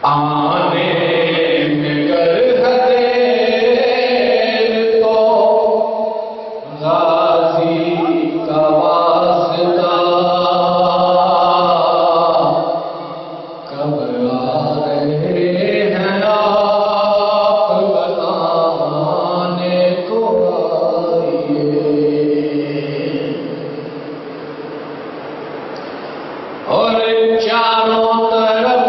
آنے میں گر ہے دیر تو غازی کا واسطہ کب آ رہے ہیں آپ بتانے کو آئیے اور چاروں طرف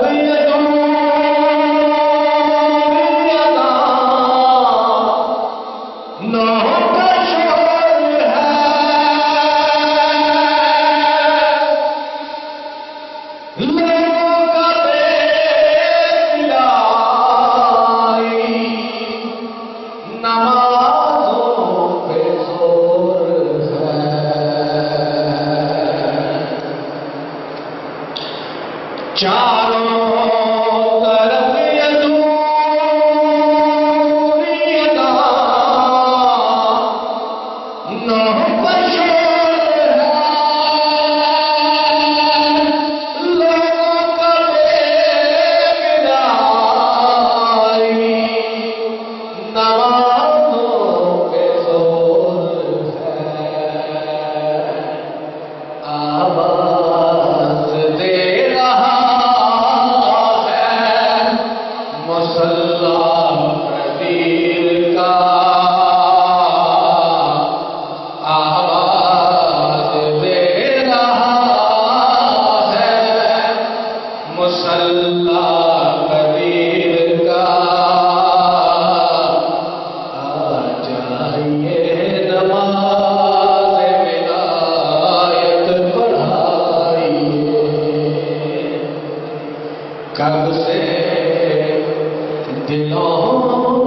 چاروں طرف یدوریتا نہ بشور ہے لوگوں کا بیگداری نمازوں پہ زور ہے آواز دے مصلح قدیر کا آواز دے رہا ہے مصلح قدیر کا آ جائیے نماز ولایت پڑھائیے کب سے دلوں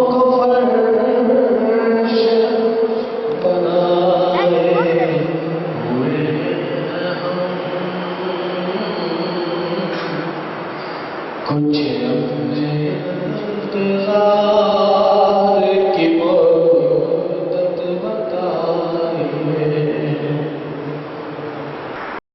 کو فرش بنائے ہوئے کچھ اپنے انتظار